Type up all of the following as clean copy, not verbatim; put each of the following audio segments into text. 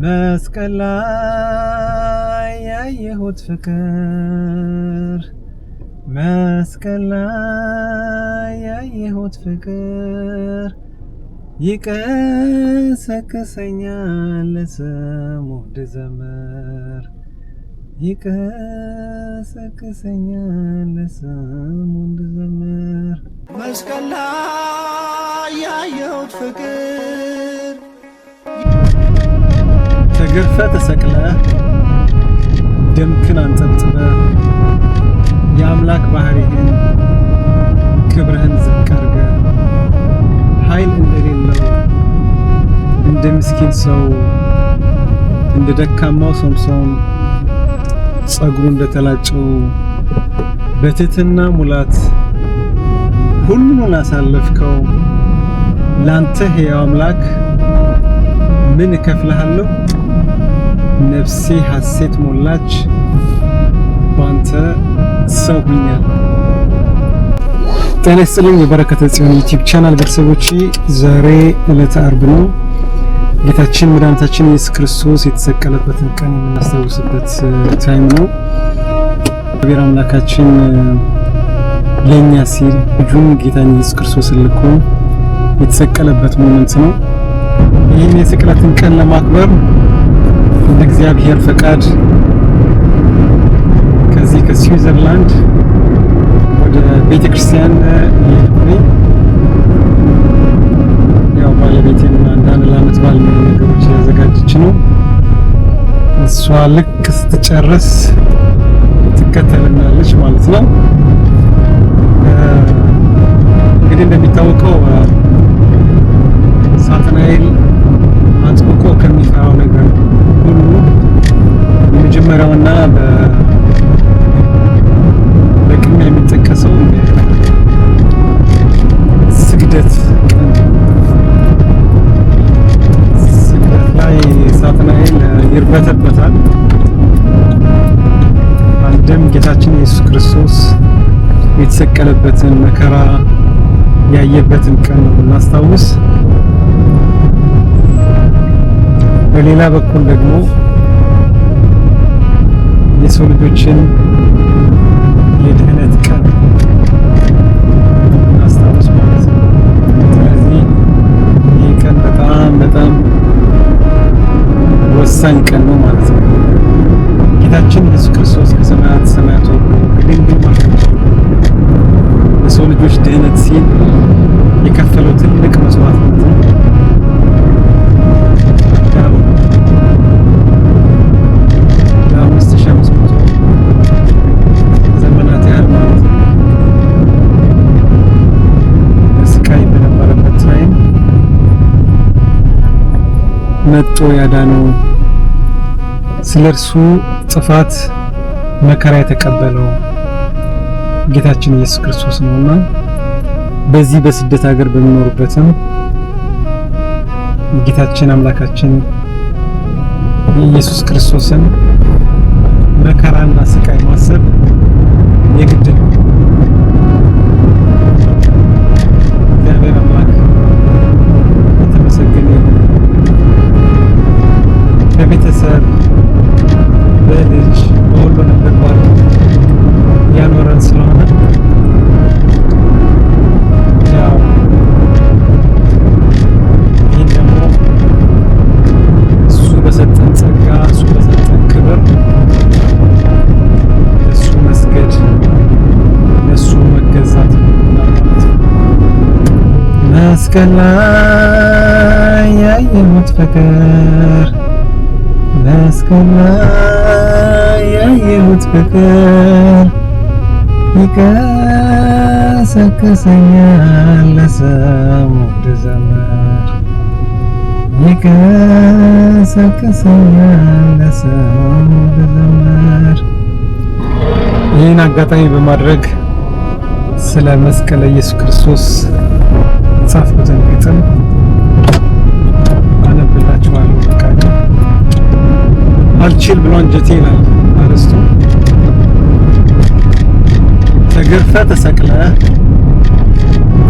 መስቀል ላይ ያየሁት ፍቅር መስቀል ላይ ያየሁት ፍቅር ይቀሰቅሰኛል ለስሙ እንድዘምር ይቀሰቅሰኛል ለስሙ እንድዘምር መስቀል ላይ ያየሁት ፍቅር ተገርፈ ተሰቅለ ደምክን አንጠብጥበ የአምላክ ባህሪህን ክብርህን ዝቅ አድርገ ኃይል እንደሌለው እንደ ምስኪን ሰው እንደ ደካማው ሶምሶን ጸጉሩ እንደተላጨው በትህትና ሙላት ሁሉን አሳለፍከው። ላንተ ሕያው አምላክ ምን እከፍልሃለሁ? ነፍሴ ሐሴት ሞላች ባንተ ሰው ሆኛለሁ። ጤና ይስጥልኝ የበረከተ ጽዮን ዩቲዩብ ቻናል ቤተሰቦች፣ ዛሬ ዕለተ ዓርብ ነው። ጌታችን መድኃኒታችን ኢየሱስ ክርስቶስ የተሰቀለበትን ቀን የምናስታውስበት ታይም ነው። እግዚአብሔር አምላካችን ለኛ ሲል ልጁን ጌታን ኢየሱስ ክርስቶስን ልኮ የተሰቀለበት ሞመንት ነው። ይህን የስቅለትን ቀን ለማክበር እንደ እግዚአብሔር ፈቃድ ከዚህ ከስዊዘርላንድ ወደ ቤተክርስቲያን የሄድኩኝ ያው ባለቤቴን አንዳንድ ለዓመት ባል ነገሮች ያዘጋጀች ነው። እሷ ልክ ስትጨርስ ትከተልናለች ማለት ነው። እንግዲህ እንደሚታወቀው ሳጥናኤል አጥብቆ ከሚፈራው ነገር ሁሉ የመጀመሪያውና በቅድሚያ የሚጠቀሰው ስግደት ቀን። ስግደት ላይ ሳጥናኤል ይርበተበታል። አንድም ጌታችን ኢየሱስ ክርስቶስ የተሰቀለበትን መከራ ያየበትን ቀን ነው እናስታውስ። በሌላ በኩል ደግሞ የሰው ልጆችን የድህነት ቀን እናስታውስ ማለት ነው። ስለዚህ ይህ ቀን በጣም ወሳኝ ቀን ነው ማለት ነው። ጌታችን ኢየሱስ ክርስቶስ ከሰማያት ሰማያት ወርዶ ከድንግል ማርያም ለሰው ልጆች ድህነት ሲል የከፈለው ትልቅ መስዋዕትነት ነው። ዘመናት ያህል ማለት ነው በስቃይ በነበረበት ታይም መጥቶ ያዳነው ስለ እርሱ ጥፋት መከራ የተቀበለው ጌታችን ኢየሱስ ክርስቶስ ነውና በዚህ በስደት ሀገር በሚኖርበትም ጌታችን አምላካችን ኢየሱስ ክርስቶስን መከራና ስቃይ ማሰብ የግድ ነው። እግዚአብሔር አምላክ የተመሰገነ ይሁን። በቤተሰብ በልጅ በሁሉ ነገር ባሉ ያኖረን ስለሆነ ያው ይህን ደግሞ እሱ በሰጠን ጸጋ እሱ በሰጠን ክብር ለእሱ መስገድ ለእሱ መገዛት ማለት ነው። መስቀል ላይ ያየሁት ፍቅር መስቀል ላይ ያየሁት ፍቅር ይቀሰቅሰኛል ለስሙ እንድዘምር ይቀሰቅሰኛል ለስሙ እንድዘምር። ይህን አጋጣሚ በማድረግ ስለ መስቀለ ኢየሱስ ክርስቶስ ጻፍኩትን ግጥም አነብላችኋለሁ። በቃ አልችል ብሎ አንጀቴ ይላል አርስቱ። ተገርፈ ተሰቅለ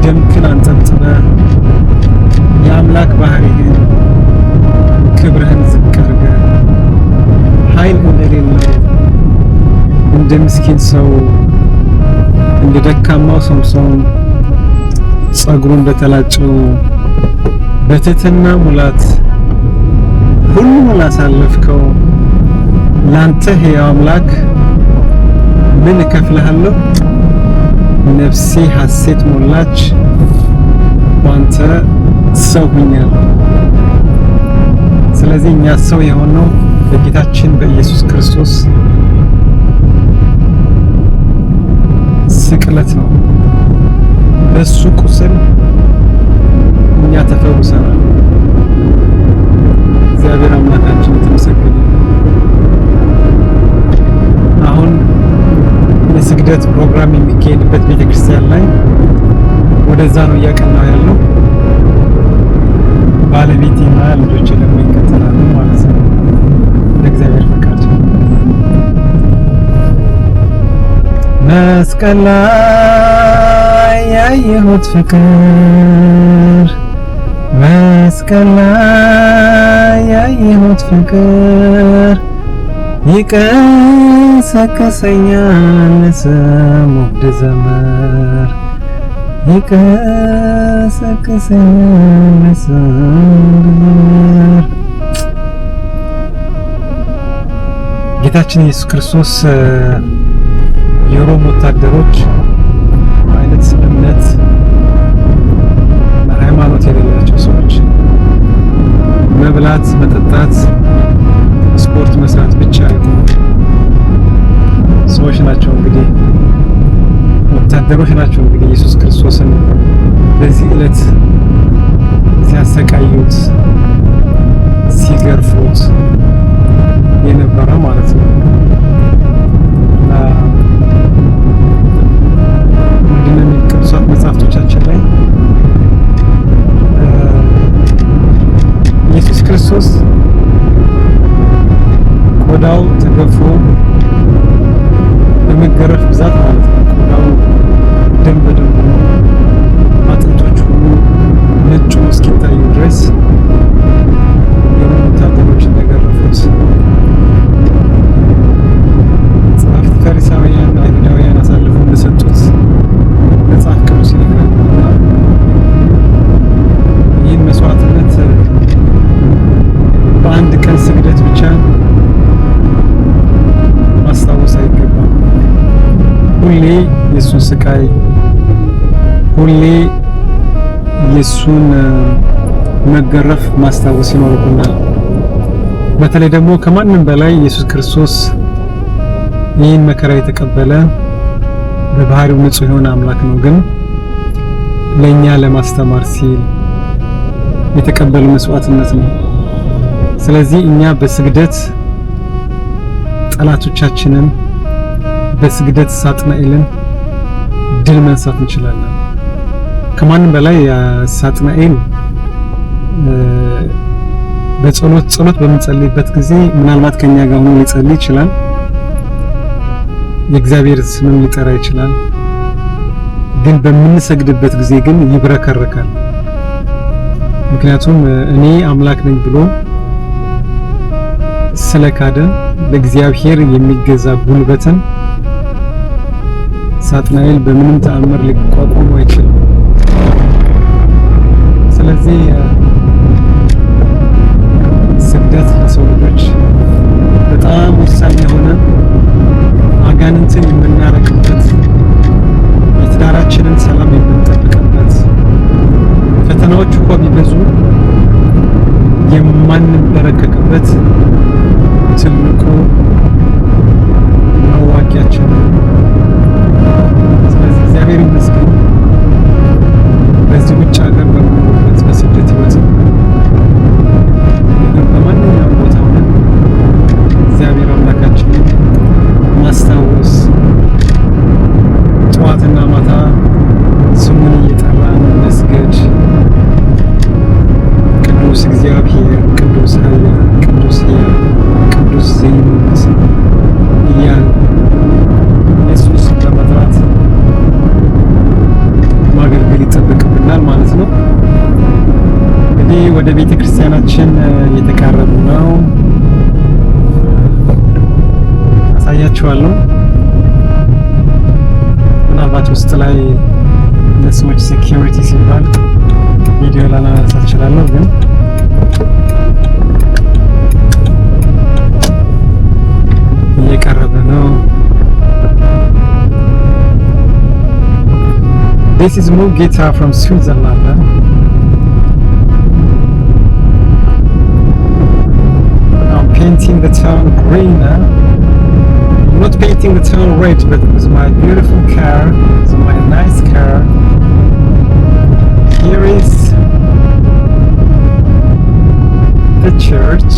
ደምክን አንጠብጥበ የአምላክ ባህሪህን ክብርህን ዝቅ አድርገህ ምስኪን ሰው እንደ ደካማው ሶምሶን ጸጉሩን እንደተላጨው በትህትና ሙላት ሁሉን ላሳለፍከው ላንተ ሕያው አምላክ ምን እከፍልሃለሁ? ነፍሴ ሐሴት ሞላች ባንተ ሰው ሆኛለሁ። ስለዚህ እኛ ሰው የሆነው በጌታችን በኢየሱስ ክርስቶስ ስቅለት ነው። በሱ ቁስል እኛ ተፈውሰናል። እግዚአብሔር አምላካችን የተመሰገነ። አሁን የስግደት ፕሮግራም የሚካሄድበት ቤተክርስቲያን ላይ ወደዛ ነው እያቀናው ያለው። ባለቤቴና ልጆቼ ደግሞ ይከተላሉ ማለት ነው ለእግዚአብሔር ፈቃድ። መስቀል ላይ ያየሁት ፍቅር፣ መስቀል ላይ ያየሁት ፍቅር ይቀሰቅሰኛል ለስሙ ልዘምር፣ ይቀሰቅሰኛል ለስሙ ልዘምር። ጌታችን ኢየሱስ ክርስቶስ የሮም ወታደሮች አይነት እምነት እና ሃይማኖት የሌላቸው ሰዎች መብላት፣ መጠጣት፣ ስፖርት መስራት ብቻ የሆኑ ሰዎች ናቸው። እንግዲህ ወታደሮች ናቸው። እንግዲህ ኢየሱስ ክርስቶስን በዚህ ዕለት ሲያሰቃዩት፣ ሲገርፉት የነበረ ማለት ነው። እና ምንድነው የሚል ቅዱሳት መጽሐፍቶቻችን ላይ ኢየሱስ ክርስቶስ ቆዳው ተገፎ በመገረፍ ብዛት ማለት ነው ቆዳው ደም በደም ሆኖ አጥንቶች ሁሉ ነጭ እስኪታዩ ድረስ የሮም ወታደሮች እንደገረፉት ጸሐፍት ፈሪሳውያን አይሁዳውያን አሳልፈው እንደሰጡት መጽሐፍ ቅዱስ ይነግረናልና ይህን መስዋዕትነት በአንድ ቀን ስግደት ብቻ ማስታወስ አይገባም። ሁሌ የሱን ስቃይ፣ ሁሌ የሱን መገረፍ ማስታወስ ይኖርብናል። በተለይ ደግሞ ከማንም በላይ ኢየሱስ ክርስቶስ ይህን መከራ የተቀበለ በባህሪው ንጹሕ የሆነ አምላክ ነው። ግን ለኛ ለማስተማር ሲል የተቀበለ መስዋዕትነት ነው። ስለዚህ እኛ በስግደት ጠላቶቻችንን በስግደት ሳጥናኤልን ድል መንሳት እንችላለን። ከማንም በላይ ሳጥናኤል በጸሎት በምንጸልይበት ጊዜ ምናልባት ከኛ ጋር ሆኖ ሊጸልይ ይችላል። የእግዚአብሔር ስምም ሊጠራ ይችላል። ግን በምንሰግድበት ጊዜ ግን ይብረከረካል። ምክንያቱም እኔ አምላክ ነኝ ብሎ ስለካደ ለእግዚአብሔር የሚገዛ ጉልበትን ሳጥናኤል በምንም ተአምር ሊቋቋመው አይችልም። ስለዚህ ስግደት ለሰው ልጆች በጣም ወሳኝ የሆነ አጋንንትን የምናረቅበት፣ የትዳራችንን ሰላም የምንጠብቅበት፣ ፈተናዎች እንኳ ቢበዙ የማንበረከክበት ትልቁ መዋጊያችን ነው። ስለዚህ እግዚአብሔር ይመስገን በዚህ ውጭ ሀገር በምንኖርበት በስደት ህይወት በማንኛውም ቦታ ሆነን እግዚአብሔር አምላካችንን ማስታወስ፣ ጠዋትና ማታ ስሙን እየጠራን መስገድ፣ ቅዱስ እግዚአብሔር፣ ቅዱስ ኃያል፣ ቅዱስ ሕያው፣ ቅዱስ ዘይመውት እያልን ኢየሱስን ለመጥራት ማገልገል ይጠበቅብናል ማለት ነው። እንግዲህ ወደ ቤተ ክርስቲያናችን እየተቃረቡ ነው። አሳያችኋለሁ። ምናልባት ውስጥ ላይ ለሰዎች ሴኪዩሪቲ ሲባል ቪዲዮ ላናነሳ እችላለሁ፣ ግን እየቀረበ ነው። This is Mugita from Switzerland. I'm painting the town green. I'm not painting the town red, but with my beautiful car, with my nice car. Here is the church.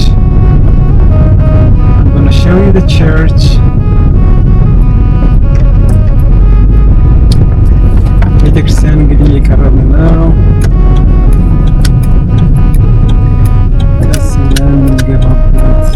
I'm gonna show you the church. ቤተክርስቲያን እንግዲህ እየቀረበ ነው። ቀስ ብለን እንገባበት።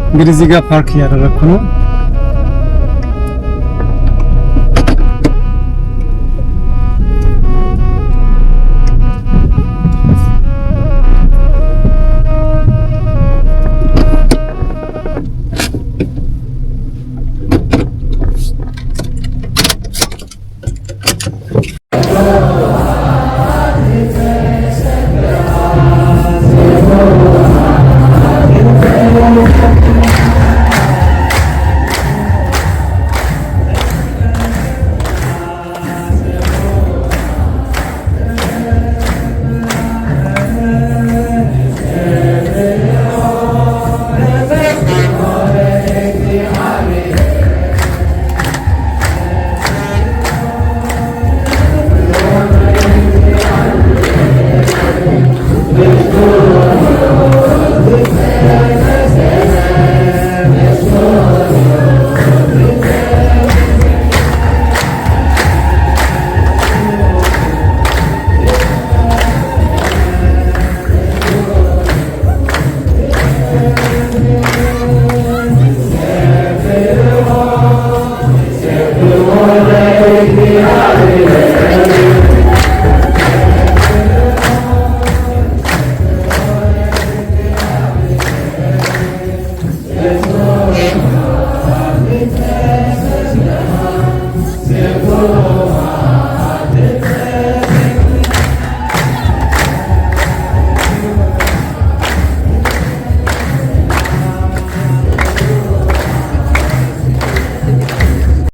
እንግዲህ እዚህ ጋር ፓርክ እያደረኩ ነው። Take me out.